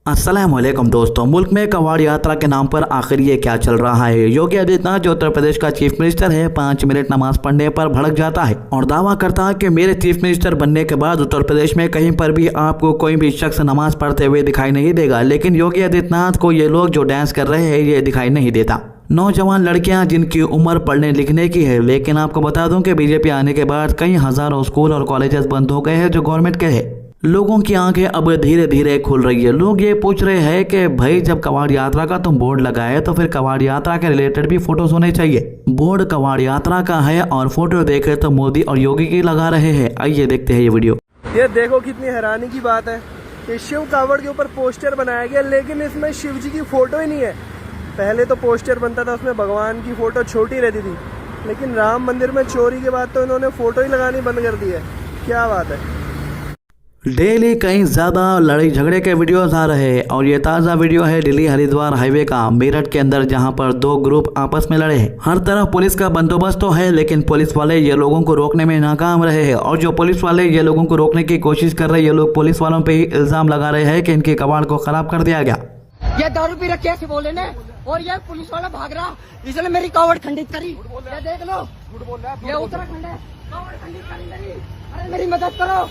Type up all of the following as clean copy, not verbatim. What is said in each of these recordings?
अस्सलामुअलैकुम दोस्तों, मुल्क में कवाड़ यात्रा के नाम पर आखिर ये क्या चल रहा है। योगी आदित्यनाथ जो उत्तर प्रदेश का चीफ मिनिस्टर है 5 मिनट नमाज पढ़ने पर भड़क जाता है और दावा करता है कि मेरे चीफ मिनिस्टर बनने के बाद उत्तर प्रदेश में कहीं पर भी आपको कोई भी शख्स नमाज पढ़ते हुए दिखाई नहीं देगा। लेकिन योगी आदित्यनाथ को ये लोग जो डांस कर रहे हैं ये दिखाई नहीं देता। नौजवान लड़कियां जिनकी उम्र पढ़ने लिखने की है, लेकिन आपको बता दूं कि बीजेपी आने के बाद कई हजारों स्कूल और कॉलेजेस बंद हो गए हैं जो गवर्नमेंट के हैं। लोगों की आंखें अब धीरे धीरे खुल रही है। लोग ये पूछ रहे हैं कि भाई जब कवाड़ यात्रा का तुम बोर्ड लगाए तो फिर कवाड़ यात्रा के रिलेटेड भी फोटोज होने चाहिए। बोर्ड कवाड़ यात्रा का है और फोटो देखे तो मोदी और योगी की लगा रहे हैं। आइए देखते हैं ये वीडियो। ये देखो कितनी हैरानी की बात है कि शिव कावड़ के ऊपर पोस्टर बनाया गया, लेकिन इसमें शिव जी की फोटो ही नहीं है। पहले तो पोस्टर बनता था उसमें भगवान की फोटो छोटी रहती थी, लेकिन राम मंदिर में चोरी के बाद तो इन्होंने फोटो ही लगानी बंद कर दी है। क्या बात है। डेली कहीं ज्यादा लड़ाई झगड़े के वीडियोस आ रहे हैं और ये ताज़ा वीडियो है दिल्ली हरिद्वार हाईवे का मेरठ के अंदर, जहां पर 2 ग्रुप आपस में लड़े हैं। हर तरफ पुलिस का बंदोबस्त तो है, लेकिन पुलिस वाले ये लोगों को रोकने में नाकाम रहे हैं। और जो पुलिस वाले ये लोगों को रोकने की कोशिश कर रहे हैं, ये लोग पुलिस वालों पे ही इल्जाम लगा रहे हैं कि इनके कबाड़ को खराब कर दिया गया। ये दारू पी रखे ऐसे बोले ने, और ये पुलिस वाला भाग रहा, इसने मेरी कावड़ खंडित करी। ये देख लो, ये उत्तराखंड है, कावड़ खंडित करी मेरी। अरे मेरी मदद करो,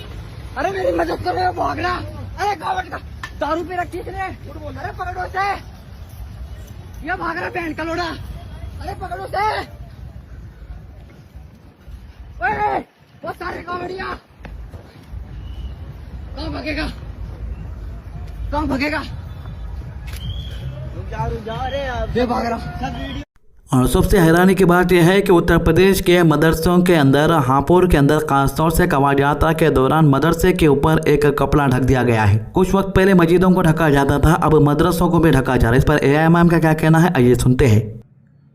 अरे मेरी मदद करो, ये भाग रहा। अरे कावड़ का दारू पी रखी इसने, अरे पकड़ो से, ये भाग रहा बहन का लोड़ा। अरे पकड़ो से, ओए वो सारे कावड़िया कहाँ भागेगा, कहाँ भागेगा, ये भाग रहा। और सबसे हैरानी की बात यह है कि उत्तर प्रदेश के मदरसों के अंदर, हापुड़ के अंदर खासतौर से कवाड़ यात्रा के दौरान मदरसे के ऊपर एक कपड़ा ढक दिया गया है। कुछ वक्त पहले मस्जिदों को ढका जाता था, अब मदरसों को भी ढका जा रहा है। इस पर एआईएम का क्या कहना है, आइए सुनते हैं।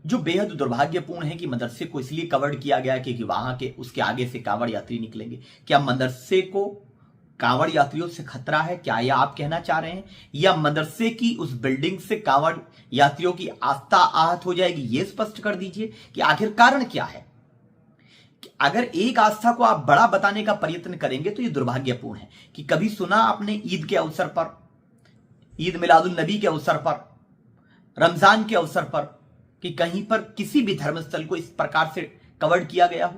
जो बेहद दुर्भाग्यपूर्ण है कि मदरसे को इसलिए कवर्ड किया गया कि वहां के उसके आगे से कांवड़ यात्री निकलेंगे। क्या मदरसे को कांवड़ यात्रियों से खतरा है, क्या यह आप कहना चाह रहे हैं, या मदरसे की उस बिल्डिंग से कांवड़ यात्रियों की आस्था आहत हो जाएगी? यह स्पष्ट कर दीजिए कि आखिर कारण क्या है। अगर एक आस्था को आप बड़ा बताने का प्रयत्न करेंगे तो यह दुर्भाग्यपूर्ण है। कि कभी सुना आपने ईद के अवसर पर, ईद मिलादुल नबी के अवसर पर, रमजान के अवसर पर, कि कहीं पर किसी भी धर्मस्थल को इस प्रकार से कवर्ड किया गया हो?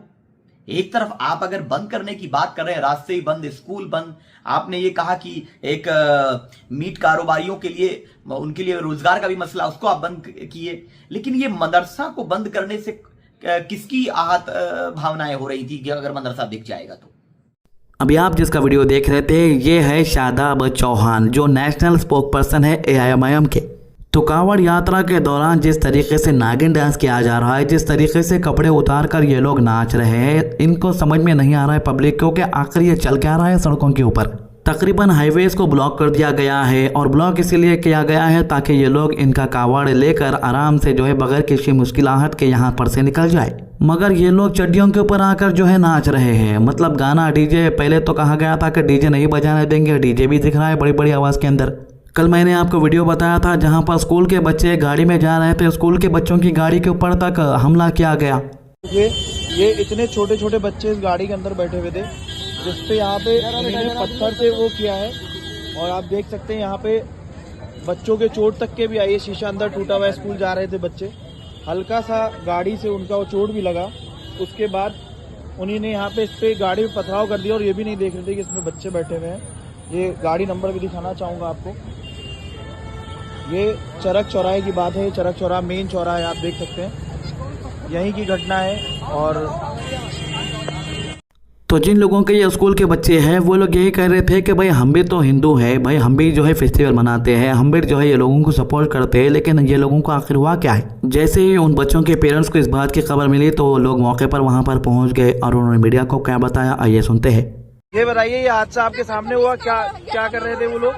एक तरफ आप अगर बंद करने की बात कर रहे हैं, रास्ते ही बंद, स्कूल बंद, आपने ये कहा कि एक मीट कारोबारियों के लिए, उनके लिए रोजगार का भी मसला, उसको आप बंद किए, लेकिन ये मदरसा को बंद करने से किसकी आहत भावनाएं हो रही थी कि अगर मदरसा दिख जाएगा तो? अभी आप जिसका वीडियो देख रहे थे ये है शादाब चौहान, जो नेशनल स्पोक पर्सन है एआईएम के। तो कांवड़ यात्रा के दौरान जिस तरीके से नागिन डांस किया जा रहा है, जिस तरीके से कपड़े उतार कर ये लोग नाच रहे हैं, इनको समझ में नहीं आ रहा है पब्लिक को कि आखिर ये चल क्या रहा है सड़कों के ऊपर। तकरीबन हाईवेज को ब्लॉक कर दिया गया है और ब्लॉक इसीलिए किया गया है ताकि ये लोग इनका कांवड़ लेकर आराम से जो है बगैर किसी मुश्किलाहट के यहाँ पर से निकल जाए। मगर ये लोग चड्डियों के ऊपर आकर जो है नाच रहे हैं। मतलब गाना डीजे, पहले तो कहा गया था कि डीजे नहीं बजाने देंगे, डीजे भी दिख रहा है बड़ी बड़ी आवाज के अंदर। कल मैंने आपको वीडियो बताया था जहां पर स्कूल के बच्चे गाड़ी में जा रहे थे, स्कूल के बच्चों की गाड़ी के ऊपर तक हमला किया गया। ये इतने छोटे छोटे बच्चे इस गाड़ी के अंदर बैठे हुए थे, जिसपे यहाँ पे उन्होंने पत्थर से वो किया है। और आप देख सकते हैं यहाँ पे बच्चों के चोट तक के भी आई है, शीशा अंदर टूटा हुआ है। स्कूल जा रहे थे बच्चे, हल्का सा गाड़ी से उनका वो चोट भी लगा। उसके बाद उन्होंने यहाँ पे इस पे गाड़ी में पथराव कर दिया और ये भी नहीं देख रहे थे कि इसमें बच्चे बैठे हुए हैं। ये गाड़ी नंबर भी दिखाना चाहूँगा आपको। ये चरक चौराहे की बात है, चरक चौराहा मेन चौराहा है, आप देख सकते हैं, यहीं की घटना है। और तो जिन लोगों के ये स्कूल के बच्चे हैं वो लोग यही कह रहे थे कि भाई हम भी तो हिंदू हैं, भाई हम भी जो है फेस्टिवल मनाते हैं, हम भी जो है ये लोगों को सपोर्ट करते हैं, लेकिन ये लोगों को आखिर हुआ क्या है। जैसे ही उन बच्चों के पेरेंट्स को इस बात की खबर मिली तो लोग मौके पर वहां पर पहुंच गए और उन्होंने मीडिया को क्या बताया, आइए सुनते हैं। ये बताइए, ये हादसा आपके सामने हुआ, क्या कर रहे थे वो लोग?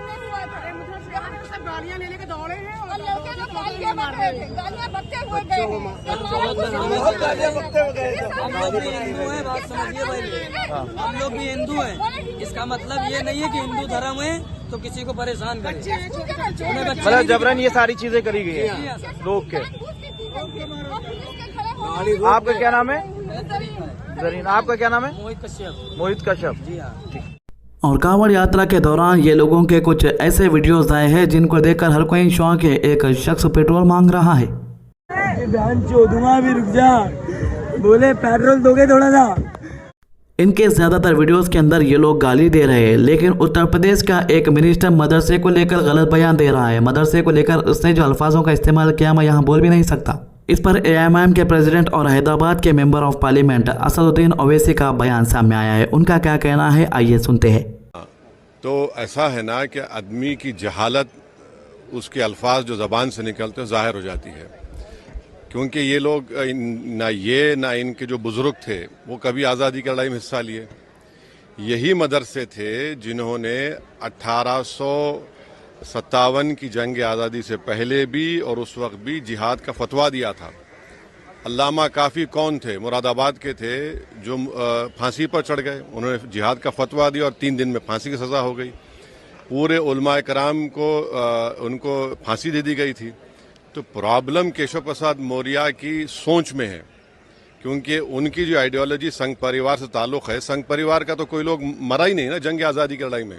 गालियां ले लेके दौड़े हैं और गालियां बक रहे थे, गालियां बकते हुए गए हैं। बहुत गालियां बकते हुए गए थे। हम लोग भी हिंदू हैं, बात समझिए भाई, हम लोग भी हिंदू हैं। इसका मतलब ये नहीं है कि हिंदू धर्म है तो किसी को परेशान करें। मतलब जबरन ये सारी चीजें करी गई है लोग के। आपका क्या नाम है? जरीन। आपका क्या नाम है? मोहित कश्यप। मोहित कश्यप। जी हाँ। और कांवड़ यात्रा के दौरान ये लोगों के कुछ ऐसे वीडियोस आए हैं जिनको देखकर हर कोई शौक है। एक शख्स पेट्रोल मांग रहा है। भी रुक जा, बोले पेट्रोल दोगे थोड़ा सा। इनके ज्यादातर वीडियोस के अंदर ये लोग गाली दे रहे हैं, लेकिन उत्तर प्रदेश का एक मिनिस्टर मदरसे को लेकर गलत बयान दे रहा है। मदरसे को लेकर उसने जो अल्फाजों का इस्तेमाल किया मैं यहाँ बोल भी नहीं सकता। इस पर AIMIM के प्रेसिडेंट और हैदराबाद के member of parliament Asaduddin Owaisi का बयान सामने आया है। उनका क्या कहना है, आइए सुनते हैं। तो ऐसा है ना कि आदमी की जहालत, उसके अल्फाज जो ज़बान से निकलते हैं ज़ाहिर हो जाती है, क्योंकि ये लोग ना इनके जो बुजुर्ग थे वो कभी आज़ादी की लड़ाई में हिस्सा लिए। यही मदरसे थे जिन्होंने 1857 की जंग आज़ादी से पहले भी और उस वक्त भी जिहाद का फतवा दिया था। अल्लामा काफ़ी कौन थे, मुरादाबाद के थे, जो फांसी पर चढ़ गए। उन्होंने जिहाद का फतवा दिया और 3 दिन में फांसी की सज़ा हो गई। पूरे उलमा कराम को उनको फांसी दे दी गई थी। तो प्रॉब्लम केशव प्रसाद मौर्य की सोच में है, क्योंकि उनकी जो आइडियोलॉजी संघ परिवार से ताल्लुक़ है। संघ परिवार का तो कोई लोग मरा ही नहीं ना जंग आज़ादी की लड़ाई में।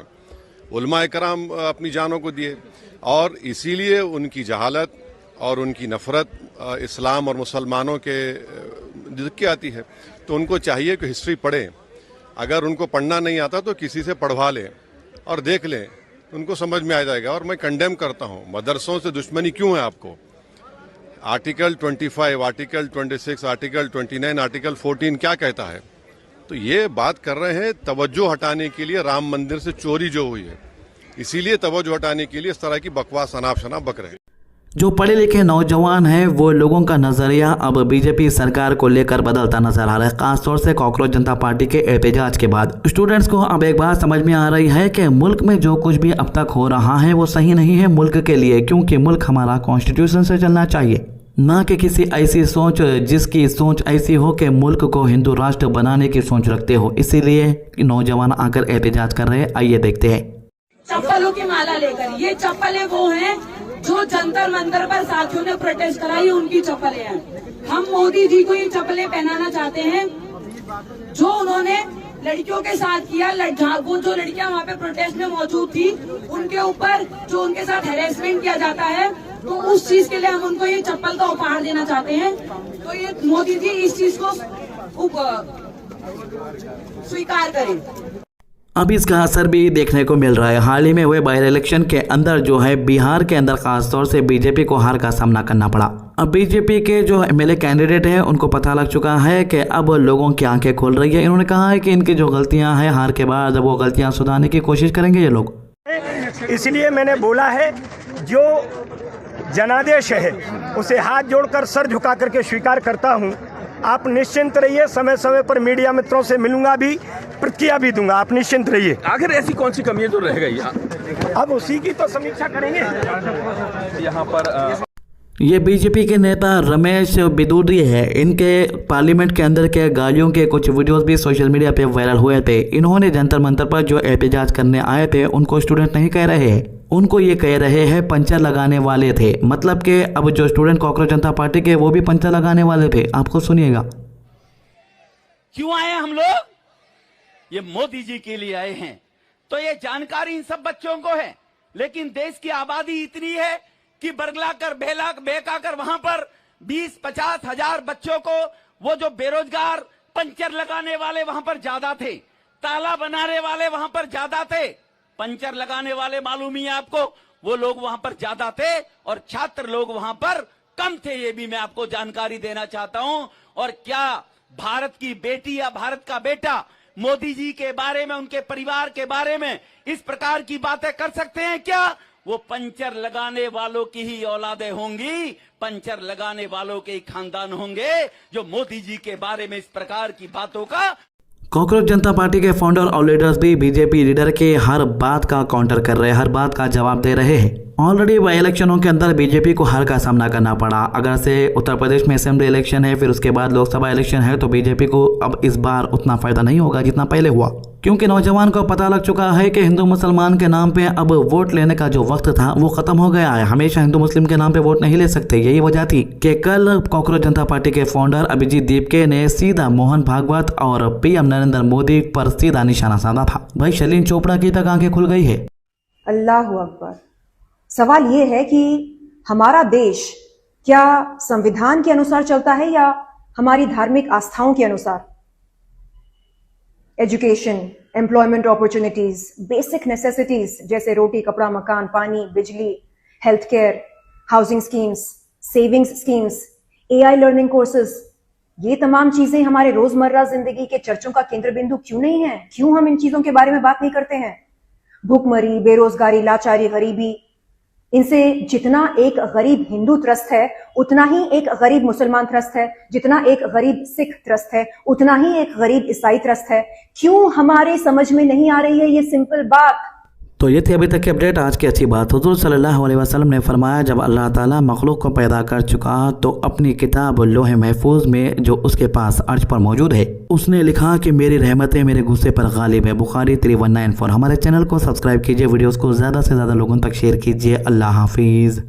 उलमा कराम अपनी जानों को दिए, और इसीलिए उनकी जहालत और उनकी नफ़रत इस्लाम और मुसलमानों के दिक्कत आती है। तो उनको चाहिए कि हिस्ट्री पढ़ें। अगर उनको पढ़ना नहीं आता तो किसी से पढ़वा लें और देख लें, उनको समझ में आ जाएगा। और मैं कंडेम करता हूँ, मदरसों से दुश्मनी क्यों है आपको? आर्टिकल 25, आर्टिकल 26, आर्टिकल 29, आर्टिकल 14 क्या कहता है? तो ये बात कर रहे हैं तवज्जो हटाने के लिए, राम मंदिर से चोरी जो हुई है, इसीलिए तवज्जो हटाने के लिए इस तरह की बकवास अनाप शनाप बक रहे हैं। जो पढ़े लिखे नौजवान हैं वो लोगों का नजरिया अब बीजेपी सरकार को लेकर बदलता नजर आ रहा है, खासतौर से कांग्रेस जनता पार्टी के एहतजाज के बाद। स्टूडेंट्स को अब एक बात समझ में आ रही है कि मुल्क में जो कुछ भी अब तक हो रहा है वो सही नहीं है मुल्क के लिए, क्योंकि मुल्क हमारा कॉन्स्टिट्यूशन से चलना चाहिए, ना कि किसी ऐसी सोच जिसकी सोच ऐसी हो कि मुल्क को हिंदू राष्ट्र बनाने की सोच रखते हो। इसीलिए नौजवान आकर एहतजाज कर रहे हैं। आइए देखते हैं। चप्पलों की माला लेकर, ये चप्पलें वो हैं जो जंतर मंतर पर साथियों ने प्रोटेस्ट कराई, उनकी चप्पलें हैं। हम मोदी जी को ये चप्पलें पहनाना चाहते हैं जो उन्होंने लड़कियों के साथ किया। वो जो लड़कियां वहाँ पे प्रोटेस्ट में मौजूद थी, उनके ऊपर जो उनके साथ हैरेसमेंट किया जाता है, तो उस चीज के लिए हम उनको ये चप्पल का उपहार देना चाहते हैं। तो ये मोदी जी इस चीज को स्वीकार करें। अब इसका असर भी देखने को मिल रहा है। हाल ही में हुए बाई इलेक्शन के अंदर जो है बिहार के अंदर खासतौर से बीजेपी को हार का सामना करना पड़ा। अब बीजेपी के जो MLA कैंडिडेट हैं उनको पता लग चुका है कि अब लोगों की आंखें खोल रही है। इन्होंने कहा है कि इनकी जो गलतियां हैं हार के बाद वो गलतियां सुधारने की कोशिश करेंगे ये लोग। इसलिए मैंने बोला है जो जनादेश है उसे हाथ जोड़कर सर झुका करके स्वीकार करता हूँ। आप निश्चिंत रहिए, समय समय पर मीडिया मित्रों से मिलूंगा भी, प्रतिक्रिया भी दूंगा, आप निश्चिंत रहिए। आखिर ऐसी कौन सी कमी है जो रह गई? अब उसी की तो समीक्षा करेंगे। यहाँ पर ये बीजेपी के नेता रमेश बिदूरी है। इनके पार्लियामेंट के अंदर के गालियों के कुछ वीडियोस भी सोशल मीडिया पे वायरल हुए थे। इन्होंने जंतर मंतर पर जो एहतजाज करने आए थे उनको स्टूडेंट नहीं कह रहे हैं, उनको ये कह रहे हैं पंचर लगाने वाले थे। मतलब कि अब जो स्टूडेंट कांग्रेस जनता पार्टी के वो भी पंचर लगाने वाले थे। आपको सुनिएगा। क्यों आए हम लोग? ये मोदी जी के लिए आए हैं। तो ये जानकारी इन सब बच्चों को है, लेकिन देश की आबादी इतनी है कि बरगला कर बेका कर वहां पर 20-50 हजार बच्चों को, वो जो बेरोजगार पंचर लगाने वाले वहां पर ज्यादा थे, ताला बनाने वाले वहां पर ज्यादा थे, पंचर लगाने वाले मालूम ही है आपको, वो लोग वहां पर ज्यादा थे और छात्र लोग वहां पर कम थे। ये भी मैं आपको जानकारी देना चाहता हूं। और क्या भारत की बेटी या भारत का बेटा मोदी जी के बारे में, उनके परिवार के बारे में इस प्रकार की बातें कर सकते हैं क्या? वो पंचर लगाने वालों की ही औलादें होंगी, पंचर लगाने वालों के ही खानदान होंगे जो मोदी जी के बारे में इस प्रकार की बातों का। कांग्रेस जनता पार्टी के फाउंडर और लीडर्स भी बीजेपी लीडर के हर बात का काउंटर कर रहे हैं, हर बात का जवाब दे रहे हैं। ऑलरेडी बाई इलेक्शनों के अंदर बीजेपी को हार का सामना करना पड़ा। अगर से उत्तर प्रदेश में असेंबली इलेक्शन है, फिर उसके बाद लोकसभा इलेक्शन है, तो बीजेपी को अब इस बार उतना फायदा नहीं होगा जितना पहले हुआ, क्योंकि नौजवान को पता लग चुका है कि हिंदू मुसलमान के नाम पे अब वोट लेने का जो वक्त था वो खत्म हो गया है। हमेशा हिंदू मुस्लिम के नाम पे वोट नहीं ले सकते। यही वजह थी कि कल कॉकरोच जनता पार्टी के फाउंडर अभिजीत दीपके ने सीधा मोहन भागवत और पीएम नरेंद्र मोदी पर सीधा निशाना साधा था। भाई शलीन चोपड़ा की तक आंखें खुल गई है। अल्लाहु अकबर। सवाल ये है कि हमारा देश क्या संविधान के अनुसार चलता है या हमारी धार्मिक आस्थाओं के अनुसार? Education, employment opportunities, basic necessities जैसे रोटी, कपड़ा, मकान, पानी, बिजली, health care, housing schemes, savings schemes, AI learning courses, ये तमाम चीजें हमारे रोजमर्रा जिंदगी के चर्चों का केंद्र बिंदु क्यों नहीं है? क्यों हम इन चीजों के बारे में बात नहीं करते हैं? भूखमरी, बेरोजगारी, लाचारी, गरीबी, इनसे जितना एक गरीब हिंदू त्रस्त है उतना ही एक गरीब मुसलमान त्रस्त है, जितना एक गरीब सिख त्रस्त है उतना ही एक गरीब ईसाई त्रस्त है। क्यों हमारे समझ में नहीं आ रही है ये सिंपल बात? तो ये थी अभी तक की अपडेट। आज की अच्छी बात, हुजूर सल्लल्लाहु अलैहि वसल्लम ने फरमाया, जब अल्लाह ताला मखलूक को पैदा कर चुका तो अपनी किताब लोहे महफूज में जो उसके पास अर्श पर मौजूद है उसने लिखा कि मेरी रहमतें मेरे गुस्से पर गालिब है। बुखारी 3194। हमारे चैनल को सब्सक्राइब कीजिए, वीडियोस को ज़्यादा से ज़्यादा लोगों तक शेयर कीजिए। अल्लाह हाफिज़।